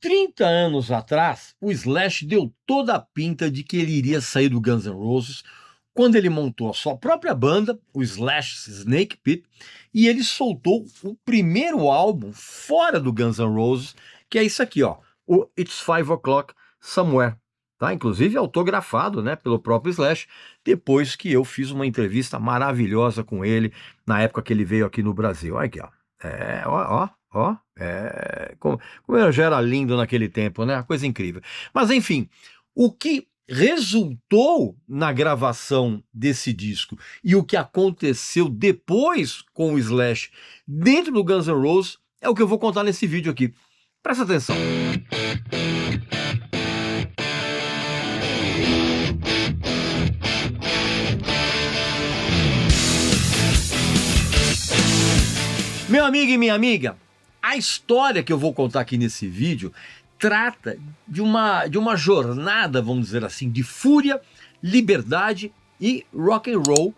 30 anos atrás, o Slash deu toda a pinta de que ele iria sair do Guns N' Roses quando ele montou a sua própria banda, o Slash Snake Pit, e ele soltou o primeiro álbum fora do Guns N' Roses, que é isso aqui, ó, o It's 5 O'Clock Somewhere. Tá? Inclusive autografado, né, pelo próprio Slash, depois que eu fiz uma entrevista maravilhosa com ele na época que ele veio aqui no Brasil. Olha aqui, ó. Como eu já era lindo naquele tempo, né? Coisa incrível. Mas enfim, o que resultou na gravação desse disco e o que aconteceu depois com o Slash dentro do Guns N' Roses é o que eu vou contar nesse vídeo aqui. Presta atenção. Meu amigo e minha amiga, a história que eu vou contar aqui nesse vídeo trata de uma jornada, vamos dizer assim, de fúria, liberdade e rock and roll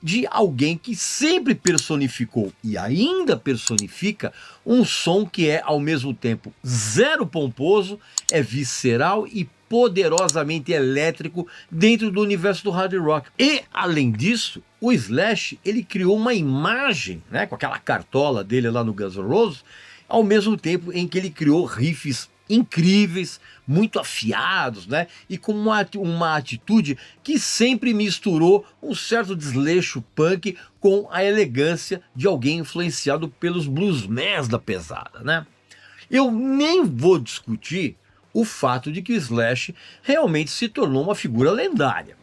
de alguém que sempre personificou e ainda personifica um som que é ao mesmo tempo zero pomposo, é visceral e poderosamente elétrico dentro do universo do hard rock. E além disso, o Slash, ele criou uma imagem, né, com aquela cartola dele lá no Guns N' Roses, ao mesmo tempo em que ele criou riffs incríveis, muito afiados, né? E com uma atitude que sempre misturou um certo desleixo punk com a elegância de alguém influenciado pelos bluesmans da pesada, né? Eu nem vou discutir o fato de que o Slash realmente se tornou uma figura lendária.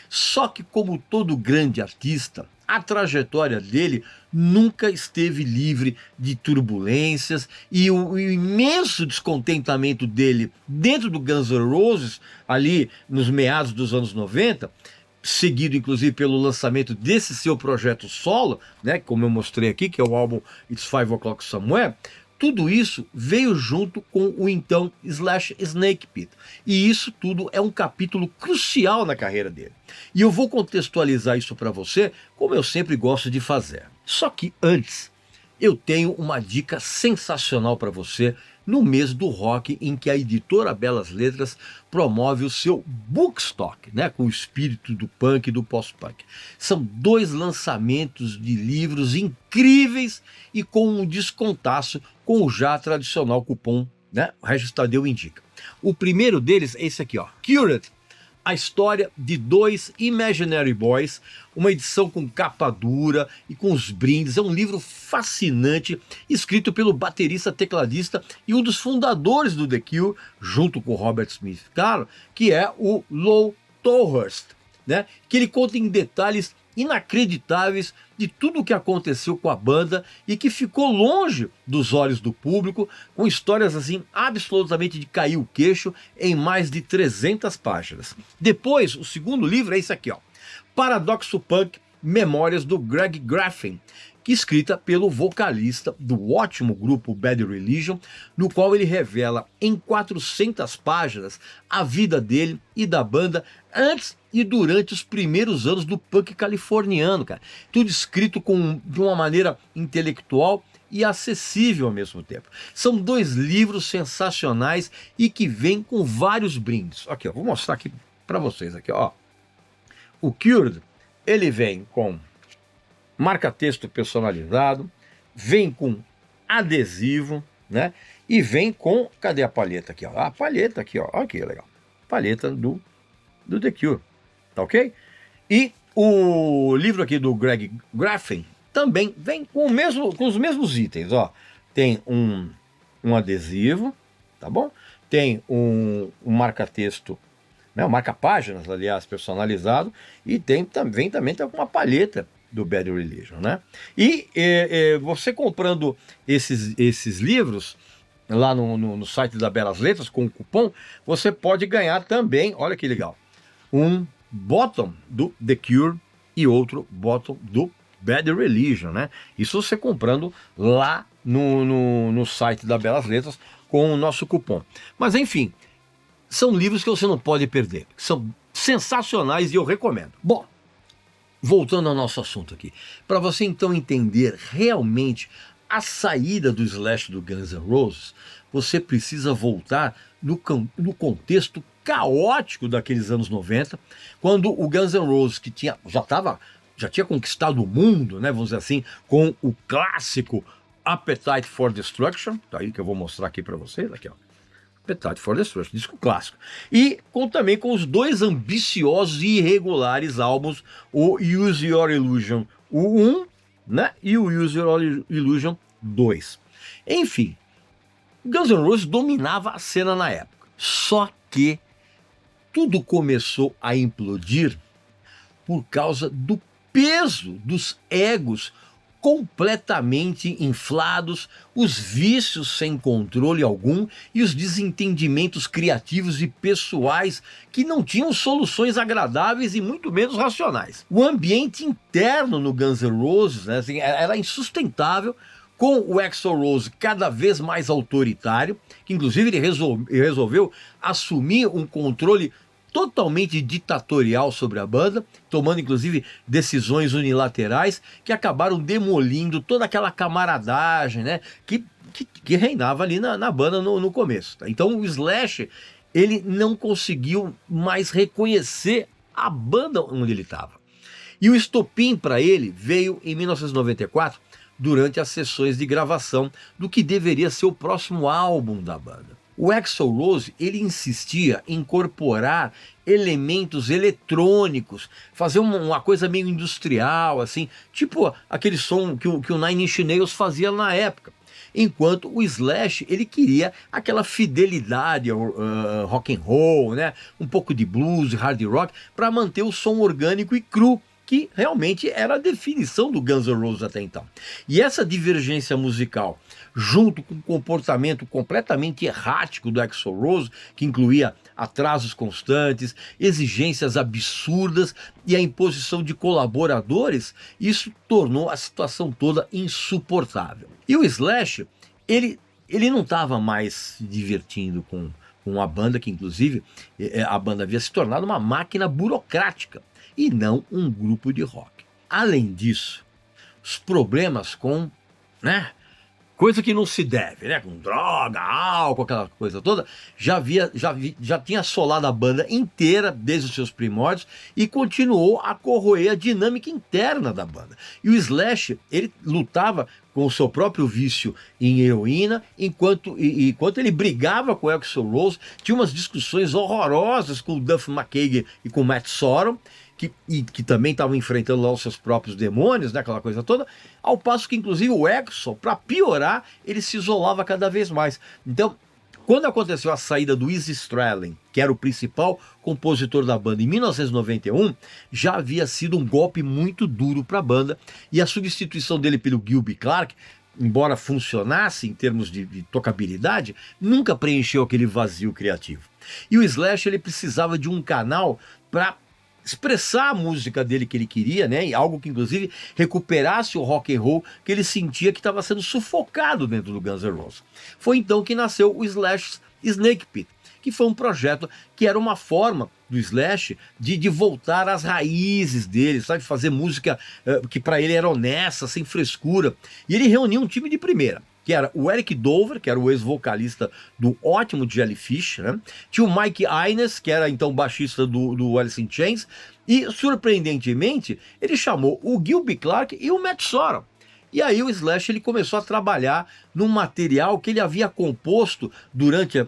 Só que, como todo grande artista, a trajetória dele nunca esteve livre de turbulências e o imenso descontentamento dele dentro do Guns N' Roses, ali nos meados dos anos 90, seguido inclusive pelo lançamento desse seu projeto solo, né, como eu mostrei aqui, que é o álbum It's 5 O'Clock Somewhere. Tudo isso veio junto com o então Slash Snake Pit. E isso tudo é um capítulo crucial na carreira dele. E eu vou contextualizar isso para você, como eu sempre gosto de fazer. Só que antes, eu tenho uma dica sensacional para você no mês do rock, em que a editora Belas Letras promove o seu Bookstock, né, com o espírito do punk e do post-punk. São 2 lançamentos de livros incríveis e com um descontaço com o já tradicional cupom, né, o Regis Tadeu indica. O primeiro deles é esse aqui, ó, Cured, a história de 2 Imaginary Boys, uma edição com capa dura e com os brindes. É um livro fascinante, escrito pelo baterista tecladista e um dos fundadores do The Cure, junto com Robert Smith, claro, que é o Lou Tolhurst, né? Que ele conta em detalhes inacreditáveis de tudo o que aconteceu com a banda e que ficou longe dos olhos do público, com histórias assim absolutamente de cair o queixo em mais de 300 páginas. Depois, o segundo livro é esse aqui, ó, Paradoxo Punk, Memórias do Greg Graffin, que é escrita pelo vocalista do ótimo grupo Bad Religion, no qual ele revela em 400 páginas a vida dele e da banda antes e durante os primeiros anos do punk californiano, cara. Tudo escrito de uma maneira intelectual e acessível ao mesmo tempo. São 2 livros sensacionais e que vêm com vários brindes. Aqui, ó, vou mostrar aqui para vocês aqui, ó. O Cured, ele vem com marca-texto personalizado, vem com adesivo, né? E vem com, cadê a palheta aqui, ó? A palheta aqui, ó, olha que legal. Palheta do The Cure, tá ok? E o livro aqui do Greg Graffin também vem com os mesmos itens, ó. Tem um adesivo, tá bom? Tem um marca-texto, né? Um marca-páginas, aliás, personalizado, e vem também uma palheta do Bad Religion, né? E você comprando esses livros lá no site da Belas Letras com o cupom, você pode ganhar também, olha que legal, um bottom do The Cure e outro bottom do Bad Religion, né? Isso você comprando lá no site da Belas Letras com o nosso cupom. Mas enfim, são livros que você não pode perder, são sensacionais e eu recomendo. Bom, voltando ao nosso assunto aqui, para você então entender realmente a saída do Slash do Guns N' Roses, você precisa voltar no contexto caótico daqueles anos 90, quando o Guns N' Roses, que já tinha conquistado o mundo, né, vamos dizer assim, com o clássico Appetite for Destruction, tá aí que eu vou mostrar aqui para vocês, aqui ó, Appetite for Destruction, disco clássico, e também com os dois ambiciosos e irregulares álbuns, o Use Your Illusion, o 1, né, e o Use Your Illusion 2. Enfim, Guns N' Roses dominava a cena na época, só que tudo começou a implodir por causa do peso dos egos completamente inflados, os vícios sem controle algum e os desentendimentos criativos e pessoais que não tinham soluções agradáveis e muito menos racionais. O ambiente interno no Guns N' Roses, né, assim, era insustentável, com o Axl Rose cada vez mais autoritário, que inclusive ele resolveu assumir um controle totalmente ditatorial sobre a banda, tomando inclusive decisões unilaterais que acabaram demolindo toda aquela camaradagem, né, que reinava ali na banda no começo. Tá? Então o Slash, ele não conseguiu mais reconhecer a banda onde ele estava. E o estopim para ele veio em 1994, durante as sessões de gravação do que deveria ser o próximo álbum da banda. O Axl Rose, ele insistia em incorporar elementos eletrônicos, fazer uma coisa meio industrial, assim, tipo aquele som que o Nine Inch Nails fazia na época. Enquanto o Slash, ele queria aquela fidelidade ao rock and roll, né? Um pouco de blues, hard rock, para manter o som orgânico e cru, que realmente era a definição do Guns N' Roses até então. E essa divergência musical, junto com o comportamento completamente errático do Axl Rose, que incluía atrasos constantes, exigências absurdas e a imposição de colaboradores, isso tornou a situação toda insuportável. E o Slash, ele não estava mais se divertindo com a banda, que inclusive a banda havia se tornado uma máquina burocrática e não um grupo de rock. Além disso, os problemas com, né, coisa que não se deve, né, com droga, álcool, aquela coisa toda, já tinha assolado a banda inteira desde os seus primórdios e continuou a corroer a dinâmica interna da banda. E o Slash, ele lutava com o seu próprio vício em heroína, enquanto ele brigava com o Axl Rose, tinha umas discussões horrorosas com o Duff McKagan e com o Matt Sorum, que também estavam enfrentando lá os seus próprios demônios, né, aquela coisa toda, ao passo que inclusive o Axl, para piorar, ele se isolava cada vez mais. Então, quando aconteceu a saída do Izzy Stradlin, que era o principal compositor da banda, em 1991, já havia sido um golpe muito duro para a banda, e a substituição dele pelo Gilby Clarke, embora funcionasse em termos de tocabilidade, nunca preencheu aquele vazio criativo. E o Slash, ele precisava de um canal para expressar a música dele que ele queria, né? E algo que inclusive recuperasse o rock and roll que ele sentia que estava sendo sufocado dentro do Guns N' Roses. Foi então que nasceu o Slash Snake Pit, que foi um projeto que era uma forma do Slash de voltar às raízes dele, sabe? Fazer música que para ele era honesta, sem frescura. E ele reuniu um time de primeira, que era o Eric Dover, que era o ex-vocalista do ótimo Jellyfish, né? Tinha o Mike Inez, que era então baixista do Alice in Chains, e surpreendentemente ele chamou o Gilby Clarke e o Matt Sorum. E aí o Slash, ele começou a trabalhar num material que ele havia composto durante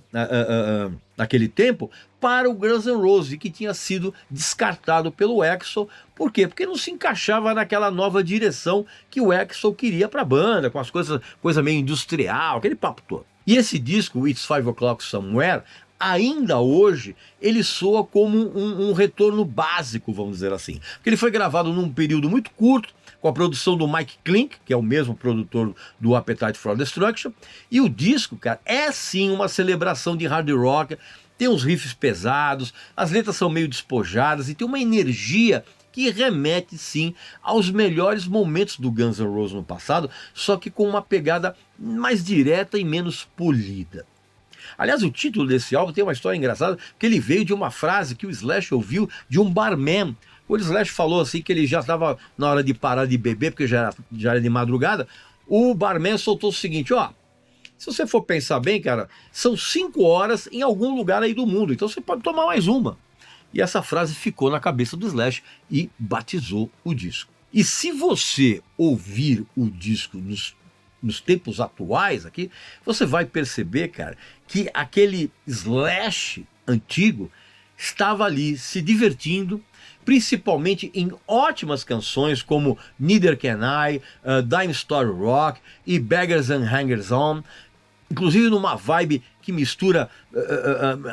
aquele tempo para o Guns N' Roses, que tinha sido descartado pelo Axl. Por quê? Porque não se encaixava naquela nova direção que o Axl queria para a banda, com as coisa meio industrial, aquele papo todo. E esse disco, It's 5 O'Clock Somewhere, ainda hoje, ele soa como um retorno básico, vamos dizer assim. Porque ele foi gravado num período muito curto, com a produção do Mike Clink, que é o mesmo produtor do Appetite for Destruction. E o disco, cara, é sim uma celebração de hard rock, tem uns riffs pesados, as letras são meio despojadas e tem uma energia que remete sim aos melhores momentos do Guns N' Roses no passado, só que com uma pegada mais direta e menos polida. Aliás, o título desse álbum tem uma história engraçada, porque ele veio de uma frase que o Slash ouviu de um barman. O Slash falou assim que ele já estava na hora de parar de beber, porque já era de madrugada. O barman soltou o seguinte, ó: Se você for pensar bem, cara, são 5 horas em algum lugar aí do mundo, então você pode tomar mais uma. E essa frase ficou na cabeça do Slash e batizou o disco. E se você ouvir o disco nos tempos atuais aqui, você vai perceber, cara, que aquele Slash antigo estava ali se divertindo, principalmente em ótimas canções como Neither Can I, Dime Store Rock e Beggars and Hangers On, inclusive numa vibe que mistura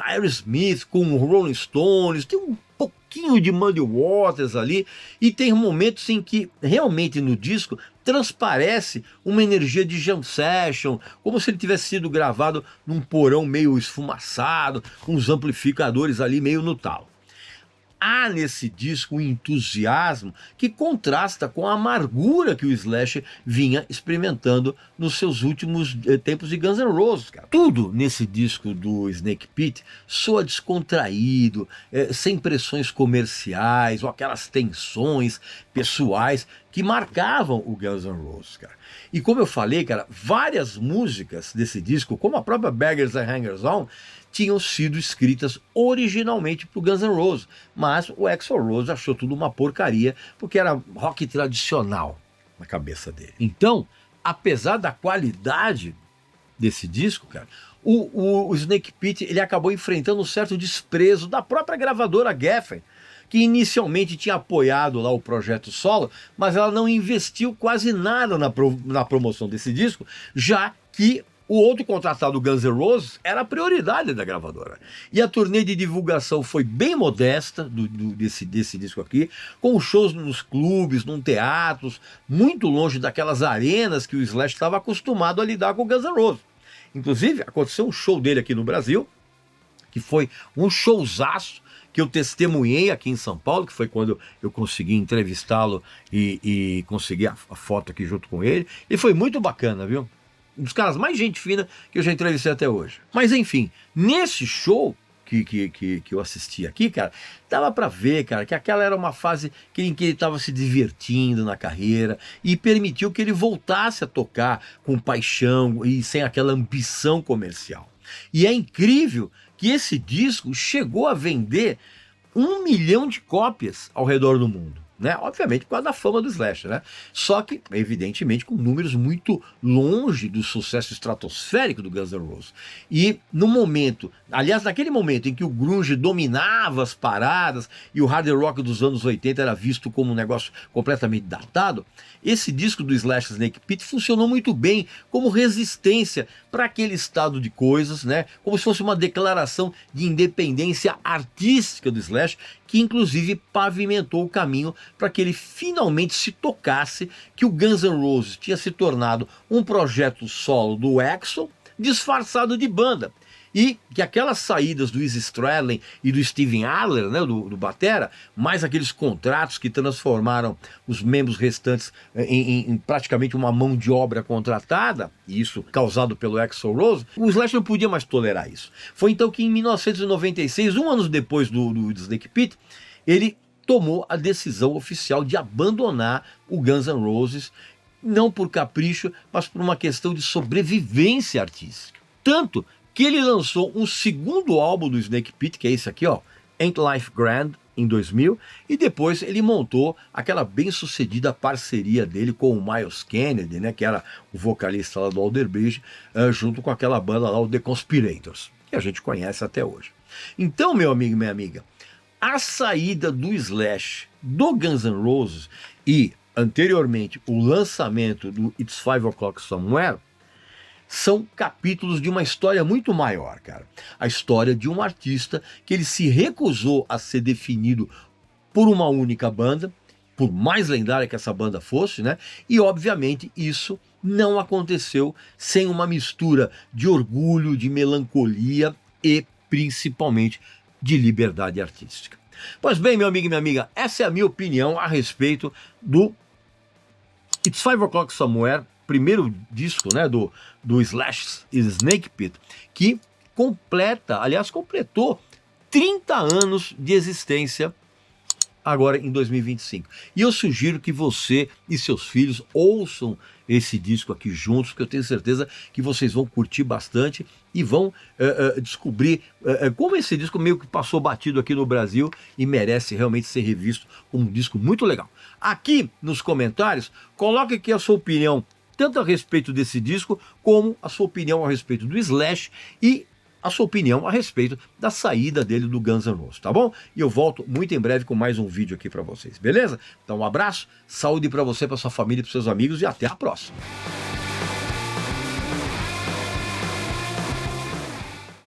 Aerosmith com Rolling Stones, tem um pouquinho de Muddy Waters ali, e tem momentos em que realmente no disco transparece uma energia de jam session, como se ele tivesse sido gravado num porão meio esfumaçado, com os amplificadores ali meio no talo. Há nesse disco um entusiasmo que contrasta com a amargura que o Slash vinha experimentando nos seus últimos tempos de Guns N' Roses, cara. Tudo nesse disco do Snake Pit soa descontraído, sem pressões comerciais ou aquelas tensões pessoais que marcavam o Guns N' Roses, cara. E como eu falei, cara, várias músicas desse disco, como a própria Beggars and Hangers On, tinham sido escritas originalmente para o Guns N' Roses, mas o Axl Rose achou tudo uma porcaria, porque era rock tradicional na cabeça dele. Então, apesar da qualidade desse disco, cara, o Snake Pit ele acabou enfrentando um certo desprezo da própria gravadora Geffen, que inicialmente tinha apoiado lá o projeto solo, mas ela não investiu quase nada na promoção desse disco, já que o outro contratado, Guns N' Roses, era a prioridade da gravadora. E a turnê de divulgação foi bem modesta desse disco aqui, com shows nos clubes, num teatros, muito longe daquelas arenas que o Slash estava acostumado a lidar com o Guns N' Roses. Inclusive, aconteceu um show dele aqui no Brasil, que foi um showzaço, que eu testemunhei aqui em São Paulo, que foi quando eu consegui entrevistá-lo e consegui a foto aqui junto com ele. E foi muito bacana, viu? Um dos caras mais gente fina que eu já entrevistei até hoje. Mas enfim, nesse show que eu assisti aqui, cara, dava pra ver, cara, que aquela era uma fase em que ele estava se divertindo na carreira e permitiu que ele voltasse a tocar com paixão e sem aquela ambição comercial. E é incrível que esse disco chegou a vender 1 milhão de cópias ao redor do mundo. Né? Obviamente por causa da fama do Slash, né? Só que, evidentemente, com números muito longe do sucesso estratosférico do Guns N' Roses. E no momento, aliás, naquele momento em que o grunge dominava as paradas e o hard rock dos anos 80 era visto como um negócio completamente datado, esse disco do Slash Snake Pit funcionou muito bem como resistência para aquele estado de coisas, né? Como se fosse uma declaração de independência artística do Slash, que inclusive pavimentou o caminho para que ele finalmente se tocasse que o Guns N' Roses tinha se tornado um projeto solo do Axl, disfarçado de banda. E que aquelas saídas do Izzy Stradlin e do Steven Adler, né, do batera, mais aqueles contratos que transformaram os membros restantes em praticamente uma mão de obra contratada, e isso causado pelo Axl Rose, o Slash não podia mais tolerar isso. Foi então que em 1996, 1 ano depois do Snake Pit, ele tomou a decisão oficial de abandonar o Guns N' Roses, não por capricho, mas por uma questão de sobrevivência artística. Tanto que ele lançou um segundo álbum do Snake Pit, que é esse aqui, ó, Ain't Life Grand, em 2000, e depois ele montou aquela bem-sucedida parceria dele com o Miles Kennedy, né, que era o vocalista lá do Alter Bridge, junto com aquela banda lá, o The Conspirators, que a gente conhece até hoje. Então, meu amigo e minha amiga, a saída do Slash do Guns N' Roses e, anteriormente, o lançamento do It's 5 O'Clock Somewhere são capítulos de uma história muito maior, cara. A história de um artista que ele se recusou a ser definido por uma única banda, por mais lendária que essa banda fosse, né? E, obviamente, isso não aconteceu sem uma mistura de orgulho, de melancolia e, principalmente, de liberdade artística. Pois bem, meu amigo e minha amiga, essa é a minha opinião a respeito do It's 5 O'Clock Somewhere, primeiro disco, né, do Slash Snake Pit, que completou 30 anos de existência agora em 2025. E eu sugiro que você e seus filhos ouçam esse disco aqui juntos, que eu tenho certeza que vocês vão curtir bastante e vão descobrir como esse disco meio que passou batido aqui no Brasil e merece realmente ser revisto como um disco muito legal. Aqui nos comentários, coloque aqui a sua opinião, tanto a respeito desse disco, como a sua opinião a respeito do Slash e a sua opinião a respeito da saída dele do Guns N' Roses, tá bom? E eu volto muito em breve com mais um vídeo aqui para vocês, beleza? Então um abraço, saúde para você, para sua família, para seus amigos e até a próxima.